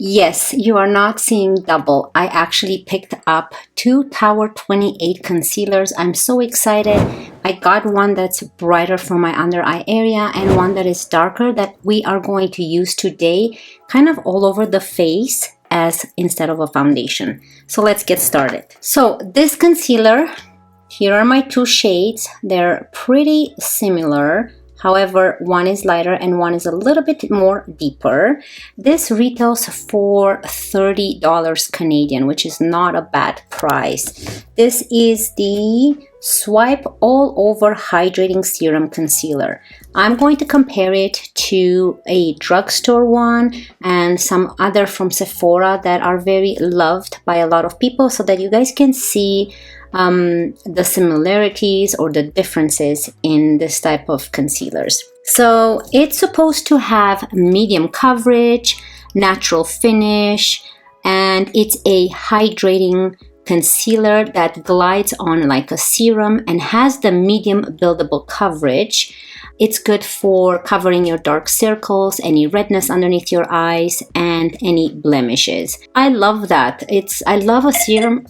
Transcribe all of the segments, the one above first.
Yes, you are not seeing double. I actually picked up two Tower 28 concealers. I'm so excited. I got one that's brighter for my under eye area and one that is darker that we are going to use today kind of all over the face as instead of a foundation. So let's get started. So this concealer, here are my two shades. They're pretty similar. However, one is lighter and one is a little bit more deeper. This retails for $30 Canadian, which is not a bad price. This is the Swipe All Over Hydrating Serum Concealer. I'm going to compare it to a drugstore one and some other from Sephora that are very loved by a lot of people so that you guys can see the similarities or the differences in this type of concealers. So it's supposed to have medium coverage, natural finish, and it's a hydrating concealer that glides on like a serum and has the medium buildable coverage. It's good for covering your dark circles, any redness underneath your eyes, and any blemishes. I love that. I love a serum.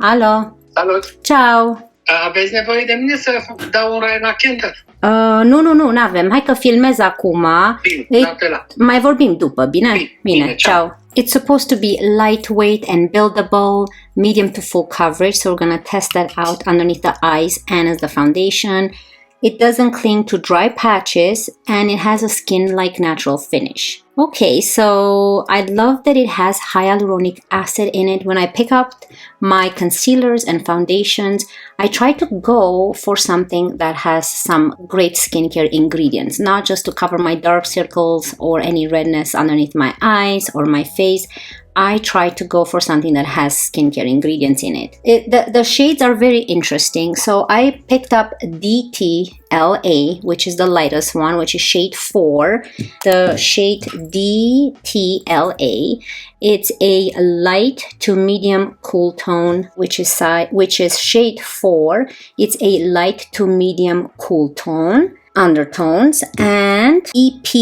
Alo! Salut! Ciao! Aveți nevoie de mine să dau un reînachient? Nu avem. Hai că filmez acum. Bine, te las. Mai vorbim după, bine? Bine, ciao! It's supposed to be lightweight and buildable, medium to full coverage, so we're gonna test that out underneath the eyes and as the foundation. It doesn't cling to dry patches and it has a skin-like natural finish. Okay, so I love that it has hyaluronic acid in it. When I pick up my concealers and foundations, I try to go for something that has some great skincare ingredients, not just to cover my dark circles or any redness underneath my eyes or my face. I try to go for something that has skincare ingredients in it. The shades are very interesting. So I picked up DTLA, which is the lightest one, which is shade 4. The shade DTLA, it's a light to medium cool tone, which is shade 4. It's a light to medium cool tone undertones, and EP,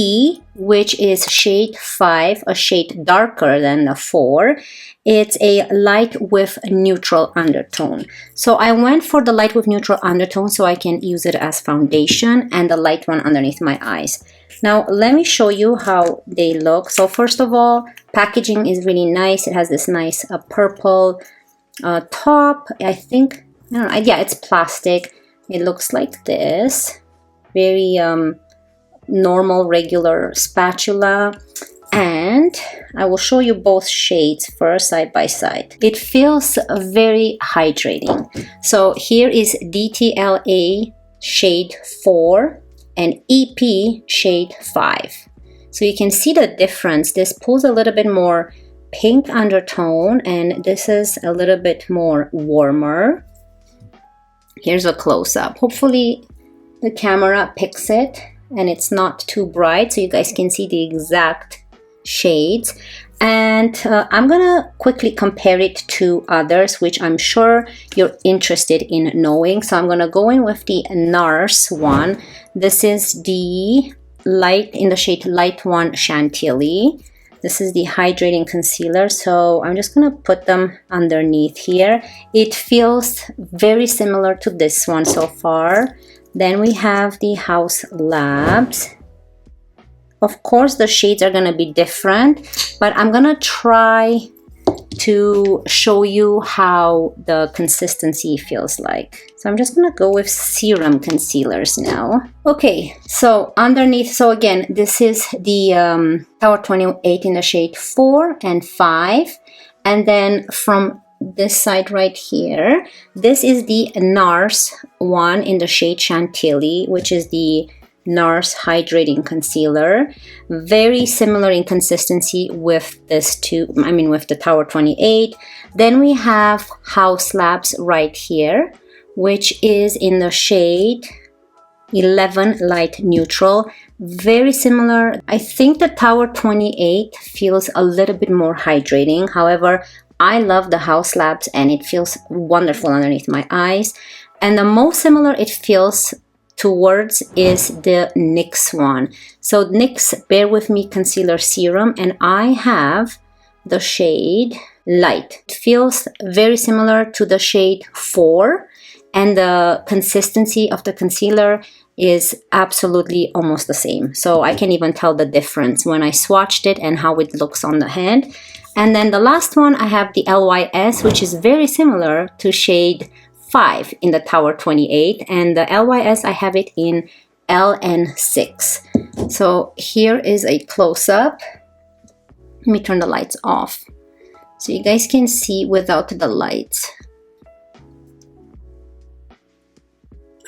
which is shade 5, a shade darker than the 4. It's a light with neutral undertone. So I went for the light with neutral undertone so I can use it as foundation and the light one underneath my eyes. Now let me show you how they look. So first of all, packaging is really nice. It has this nice purple top. I don't know, yeah, it's plastic. It looks like this. Very normal, regular spatula. And I will show you both shades first, side by side. It feels very hydrating. So here is DTLA shade 4 and EP shade 5. So you can see the difference. This pulls a little bit more pink undertone and this is a little bit more warmer. Here's a close-up. Hopefully the camera picks it and it's not too bright so you guys can see the exact shades. And I'm gonna quickly compare it to others which I'm sure you're interested in knowing. So I'm gonna go in with the NARS one. This is the light in the shade Light 1 Chantilly. This is the hydrating concealer, so I'm just gonna put them underneath here. It feels very similar to this one so far. Then we have the Haus Labs. Of course, the shades are gonna be different, but I'm gonna try to show you how the consistency feels like. So I'm just gonna go with serum concealers now. Okay, so underneath, so again, this is the Tower 28 in the shade 4 and 5. And then from this side right here, this is the NARS one in the shade Chantilly, which is the NARS Hydrating Concealer. Very similar in consistency with this with the Tower 28. Then we have Haus Labs right here, which is in the shade 11 Light Neutral. Very similar. I think the Tower 28 feels a little bit more hydrating. However, I love the Haus Labs and it feels wonderful underneath my eyes. And the most similar it feels towards is the NYX one. So NYX Bare With Me Concealer Serum, and I have the shade Light. It feels very similar to the shade 4, and the consistency of the concealer is absolutely almost the same. So I can even tell the difference when I swatched it and how it looks on the hand. And then the last one, I have the LYS, which is very similar to shade 5 in the Tower 28. And the LYS, I have it in LN6. So here is a close-up. Let me turn the lights off so you guys can see without the lights.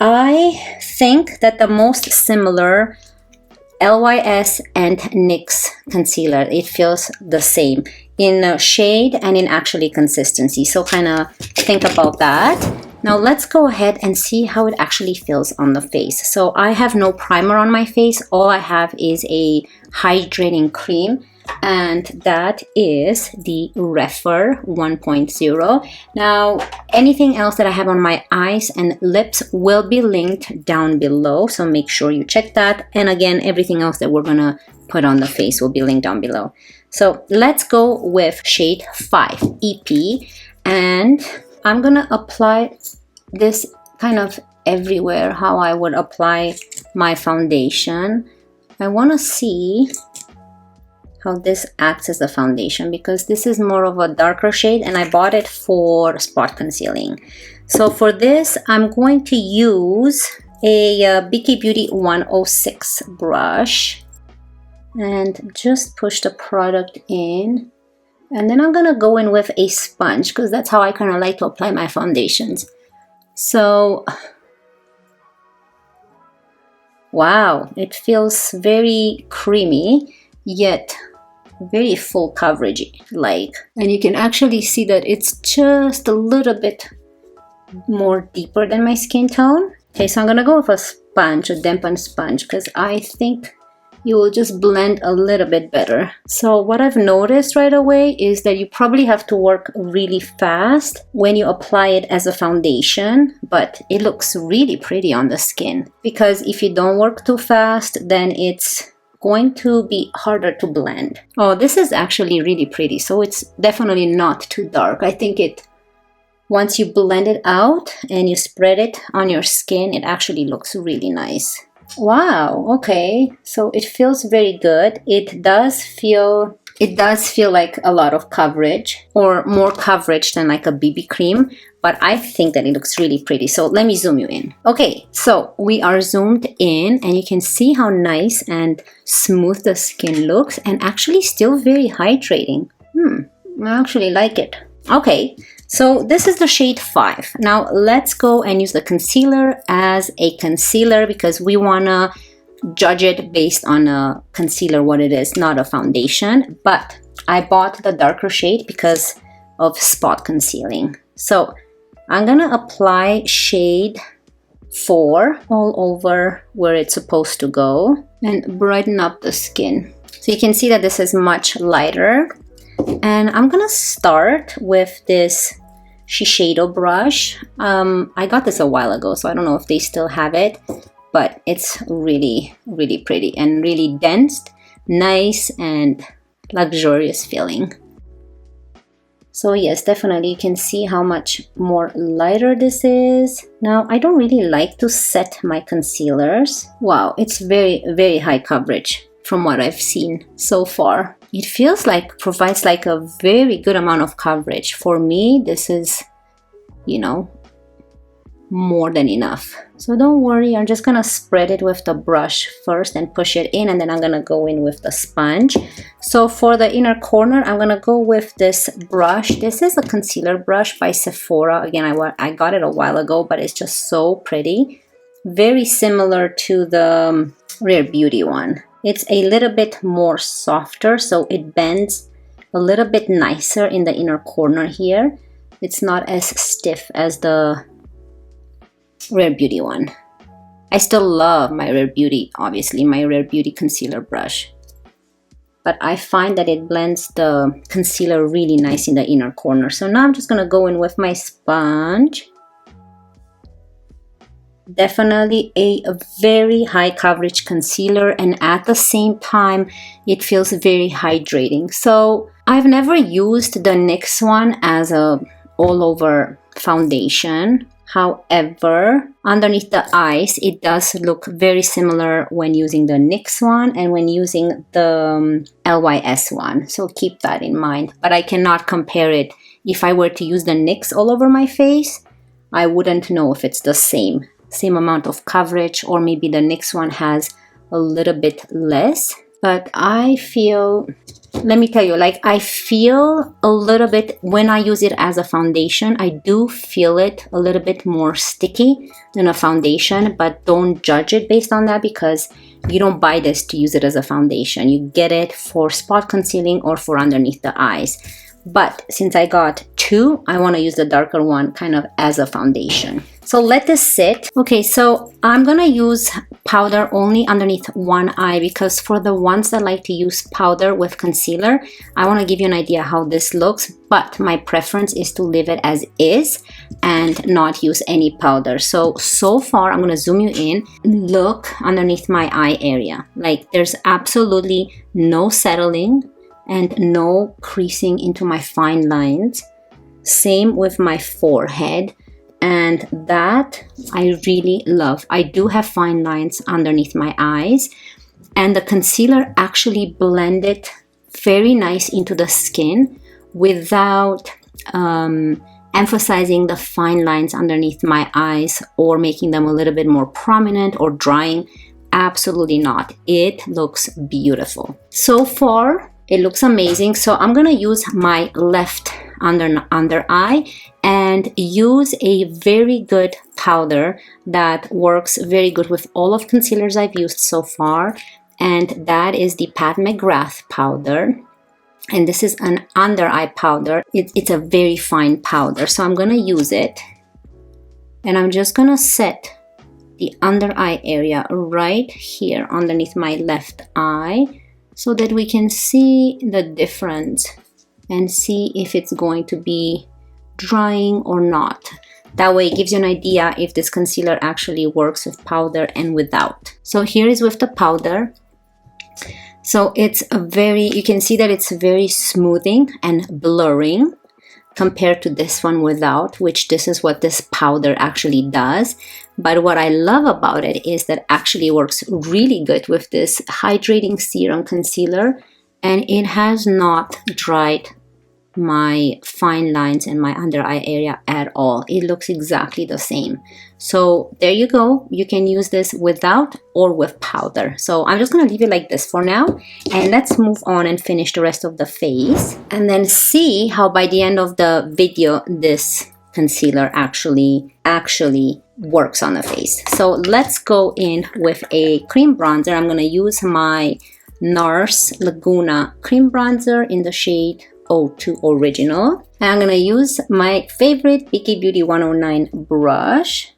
I think that the most similar LYS and NYX concealer, it feels the same in shade and in actually consistency. So kind of think about that. Now let's go ahead and see how it actually feels on the face. So I have no primer on my face. All I have is a hydrating cream, and that is the Refer 1.0. Now anything else that I have on my eyes and lips will be linked down below, so make sure you check that. And again, everything else that we're gonna put on the face will be linked down below. So let's go with shade 5 EP, and I'm gonna apply this kind of everywhere how I would apply my foundation. I want to see how this acts as a foundation, because this is more of a darker shade and I bought it for spot concealing. So for this, I'm going to use a BK Beauty 106 brush and just push the product in. And then I'm going to go in with a sponge, because that's how I kind of like to apply my foundations. So, wow, it feels very creamy, yet very full coverage like. And you can actually see that it's just a little bit more deeper than my skin tone. Okay, so I'm going to go with a sponge, a dampened sponge, because I think you will just blend a little bit better. So what I've noticed right away is that you probably have to work really fast when you apply it as a foundation, but it looks really pretty on the skin, because if you don't work too fast, then it's going to be harder to blend. Oh, this is actually really pretty. So it's definitely not too dark. I think once you blend it out and you spread it on your skin, it actually looks really nice. Wow, okay, so it feels very good. It does feel like a lot of coverage, or more coverage than like a BB cream, but I think that it looks really pretty. So let me zoom you in. Okay, so we are zoomed in and you can see how nice and smooth the skin looks, and actually still very hydrating. I actually like it. Okay, so this is the shade 5. Now let's go and use the concealer as a concealer, because we want to judge it based on a concealer, what it is, not a foundation. But I bought the darker shade because of spot concealing. So I'm going to apply shade 4 all over where it's supposed to go and brighten up the skin. So you can see that this is much lighter. And I'm gonna start with this Shiseido brush. I got this a while ago, so I don't know if they still have it, but it's really, really pretty and really dense, nice and luxurious feeling. So yes, definitely you can see how much more lighter this is. Now, I don't really like to set my concealers. Wow, it's very, very high coverage from what I've seen so far. It feels like provides like a very good amount of coverage. For me, this is, more than enough. So don't worry, I'm just gonna spread it with the brush first and push it in, and then I'm gonna go in with the sponge. So for the inner corner, I'm gonna go with this brush. This is a concealer brush by Sephora. Again, I got it a while ago, but it's just so pretty. Very similar to the Rare Beauty one. It's a little bit more softer, so it bends a little bit nicer in the inner corner here. It's not as stiff as the Rare Beauty one. I still love my Rare Beauty, obviously, my Rare Beauty concealer brush. But I find that it blends the concealer really nice in the inner corner. So now I'm just going to go in with my sponge definitely a very high coverage concealer, and at the same time it feels very hydrating. So I've never used the NYX one as a all over foundation. However, underneath the eyes it does look very similar when using the NYX one and when using the LYS one, so keep that in mind. But I cannot compare it. If I were to use the NYX all over my face, I wouldn't know if it's the same amount of coverage, or maybe the NYX one has a little bit less. But I feel, let me tell you, like I feel a little bit when I use it as a foundation, I do feel it a little bit more sticky than a foundation, but don't judge it based on that, because you don't buy this to use it as a foundation. You get it for spot concealing or for underneath the eyes. But since I got two, I want to use the darker one kind of as a foundation. So let this sit. Okay, so I'm going to use powder only underneath one eye, because for the ones that like to use powder with concealer, I want to give you an idea how this looks, but my preference is to leave it as is and not use any powder. So far, I'm going to zoom you in. Look underneath my eye area. Like there's absolutely no settling and no creasing into my fine lines. Same with my forehead, and that I really love. I do have fine lines underneath my eyes, and the concealer actually blended very nice into the skin without emphasizing the fine lines underneath my eyes or making them a little bit more prominent or drying. Absolutely not. It looks beautiful. So far, it looks amazing. So I'm gonna use my left under eye and use a very good powder that works very good with all of concealers I've used so far, and that is the Pat McGrath powder. And this is an under eye powder. It's a very fine powder, so I'm gonna use it, and I'm just gonna set the under eye area right here underneath my left eye, so that we can see the difference and see if it's going to be drying or not. That way it gives you an idea if this concealer actually works with powder and without. So here is with the powder. So it's you can see that it's very smoothing and blurring compared to this one without, which this is what this powder actually does. But what I love about it is that it actually works really good with this hydrating serum concealer, and it has not dried my fine lines in my under eye area at all. It looks exactly the same. So there you go. You can use this without or with powder. So I'm just going to leave it like this for now, and let's move on and finish the rest of the face, and then see how by the end of the video this concealer actually works on the face. So let's go in with a cream bronzer. I'm going to use my NARS Laguna cream bronzer in the shade 02 Original. And I'm going to use my favorite BK Beauty 109 brush,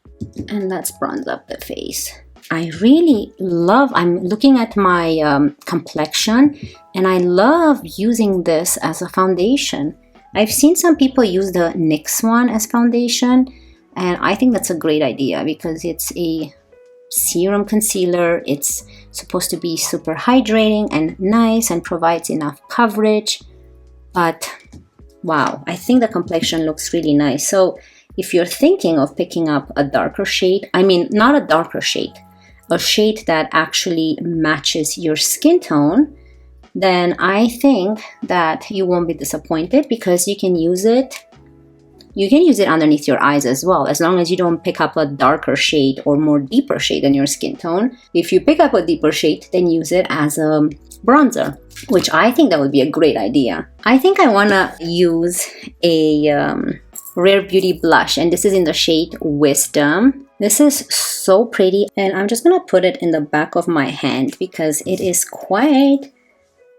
and let's bronze up the face. I really love, I'm looking at my complexion, and I love using this as a foundation. I've seen some people use the NYX one as foundation, and I think that's a great idea because it's a serum concealer. It's supposed to be super hydrating and nice and provides enough coverage. But wow, I think the complexion looks really nice. So if you're thinking of picking up a darker shade, I mean, not a darker shade, a shade that actually matches your skin tone, then I think that you won't be disappointed, because you can use it underneath your eyes as well, as long as you don't pick up a darker shade or more deeper shade in your skin tone. If you pick up a deeper shade, then use it as a bronzer, which I think that would be a great idea. I think I want to use a Rare Beauty blush, and this is in the shade Wisdom. This is so pretty, and I'm just going to put it in the back of my hand because it is quite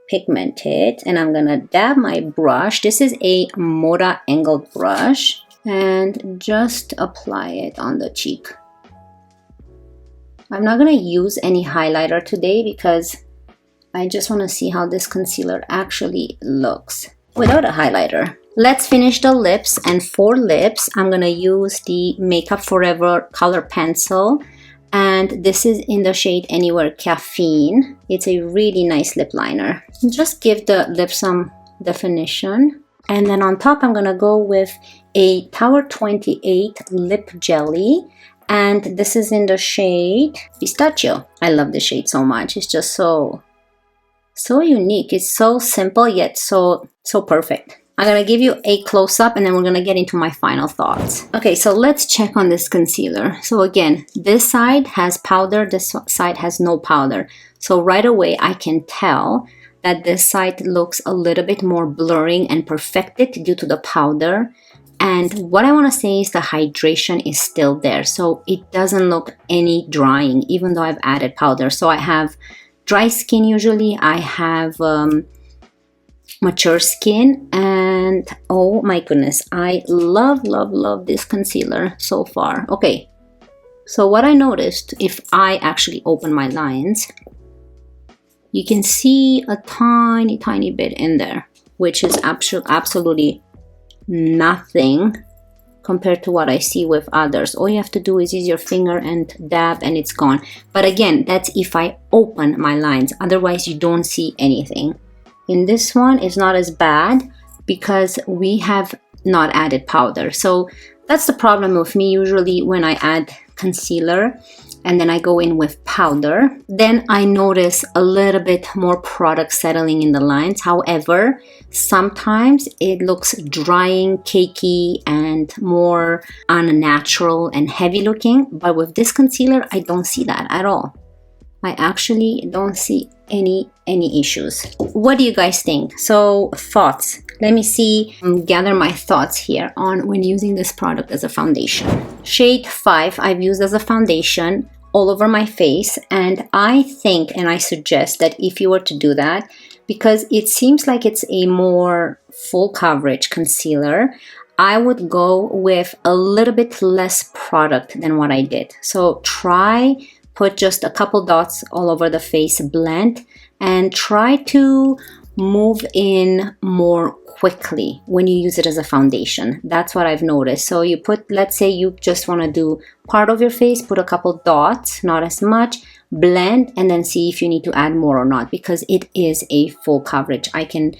pigmented, and I'm gonna dab my brush. This is a Moda angled brush, and just apply it on the cheek. I'm not gonna use any highlighter today because I just want to see how this concealer actually looks without a highlighter. let's finish the lips. And for lips, I'm gonna use the Makeup Forever color pencil, and this is in the shade Anywhere Caffeine. It's a really nice lip liner. Just give the lips some definition. And then on top, I'm gonna go with a Tower 28 lip jelly, and this is in the shade Pistachio. I love this shade so much. It's just so unique. It's so simple yet so perfect. I'm gonna give you a close-up and then we're gonna get into my final thoughts. Okay, so let's check on this concealer. So again, this side has powder, this side has no powder. So right away I can tell that this side looks a little bit more blurring and perfected due to the powder. And what I wanna say is the hydration is still there. So it doesn't look any drying, even though I've added powder. So I have dry skin usually, I have mature skin, and oh my goodness, I love this concealer so far. Okay, so what I noticed, if I actually open my lines, you can see a tiny bit in there, which is absolutely nothing compared to what I see with others. All you have to do is use your finger and dab and it's gone. But again, that's if I open my lines, otherwise you don't see anything. In this one, it's not as bad because we have not added powder. So that's the problem with me usually when I add concealer and then I go in with powder. Then I notice a little bit more product settling in the lines. However, sometimes it looks drying, cakey, and more unnatural and heavy looking. But with this concealer, I don't see that at all. I actually don't see any issues. What do you guys think? So thoughts. Let me see, gather my thoughts here on when using this product as a foundation. Shade 5 I've used as a foundation all over my face, and I think and I suggest that if you were to do that, because it seems like it's a more full coverage concealer, I would go with a little bit less product than what I did. So put just a couple dots all over the face, blend, and try to move in more quickly when you use it as a foundation. That's what I've noticed. So you put, let's say you just want to do part of your face, put a couple dots, not as much, blend, and then see if you need to add more or not, because it is a full coverage. I can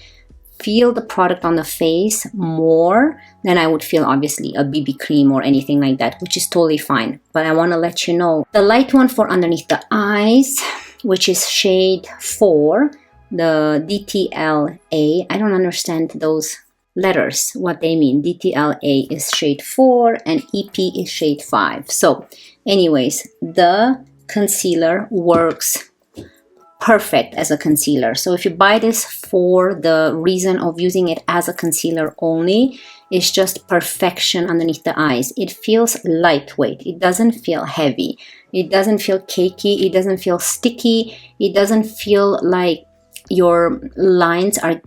feel the product on the face more than I would feel obviously a BB cream or anything like that, which is totally fine. But I want to let you know the light one for underneath the eyes, which is shade 4, the DTLA. I don't understand those letters, what they mean. DTLA is shade 4 and EP is shade 5. So anyways, the concealer works perfect as a concealer. So if you buy this for the reason of using it as a concealer only, it's just perfection underneath the eyes. It feels lightweight. It doesn't feel heavy. It doesn't feel cakey. It doesn't feel sticky. It doesn't feel like your lines are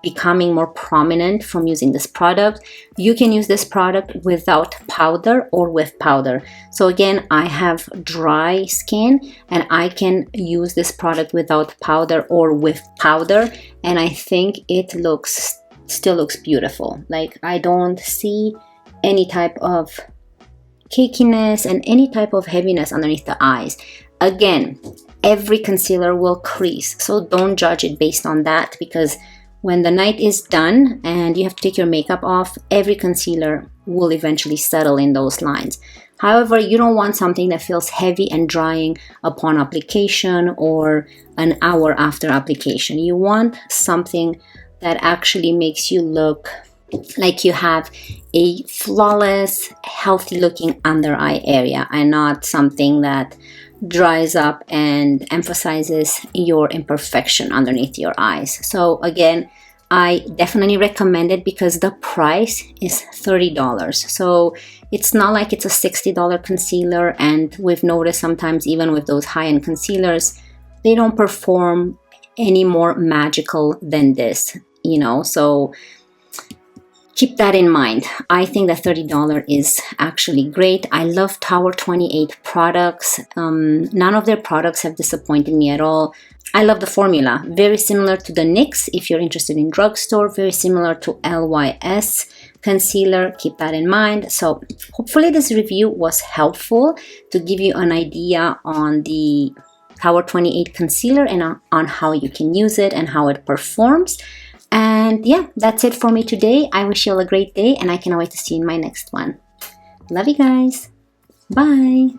becoming more prominent from using this product. You can use this product without powder or with powder. So again, I have dry skin and I can use this product without powder or with powder, and I think it still looks beautiful. Like, I don't see any type of cakiness and any type of heaviness underneath the eyes. Again, every concealer will crease, so don't judge it based on that, because when the night is done and you have to take your makeup off, every concealer will eventually settle in those lines. However, you don't want something that feels heavy and drying upon application or an hour after application. You want something that actually makes you look like you have a flawless, healthy looking under eye area, and not something that dries up and emphasizes your imperfection underneath your eyes. So again, I definitely recommend it because the price is $30. So it's not like it's a $60 concealer, and we've noticed sometimes even with those high-end concealers, they don't perform any more magical than this, you know. So keep that in mind. I think that $30 is actually great. I love Tower 28 products. None of their products have disappointed me at all. I love the formula. Very similar to the NYX if you're interested in drugstore. Very similar to LYS concealer. Keep that in mind. So hopefully this review was helpful to give you an idea on the Power 28 concealer and on how you can use it and how it performs. And yeah, that's it for me today. I wish you all a great day, and I cannot wait to see you in my next one. Love you guys. Bye.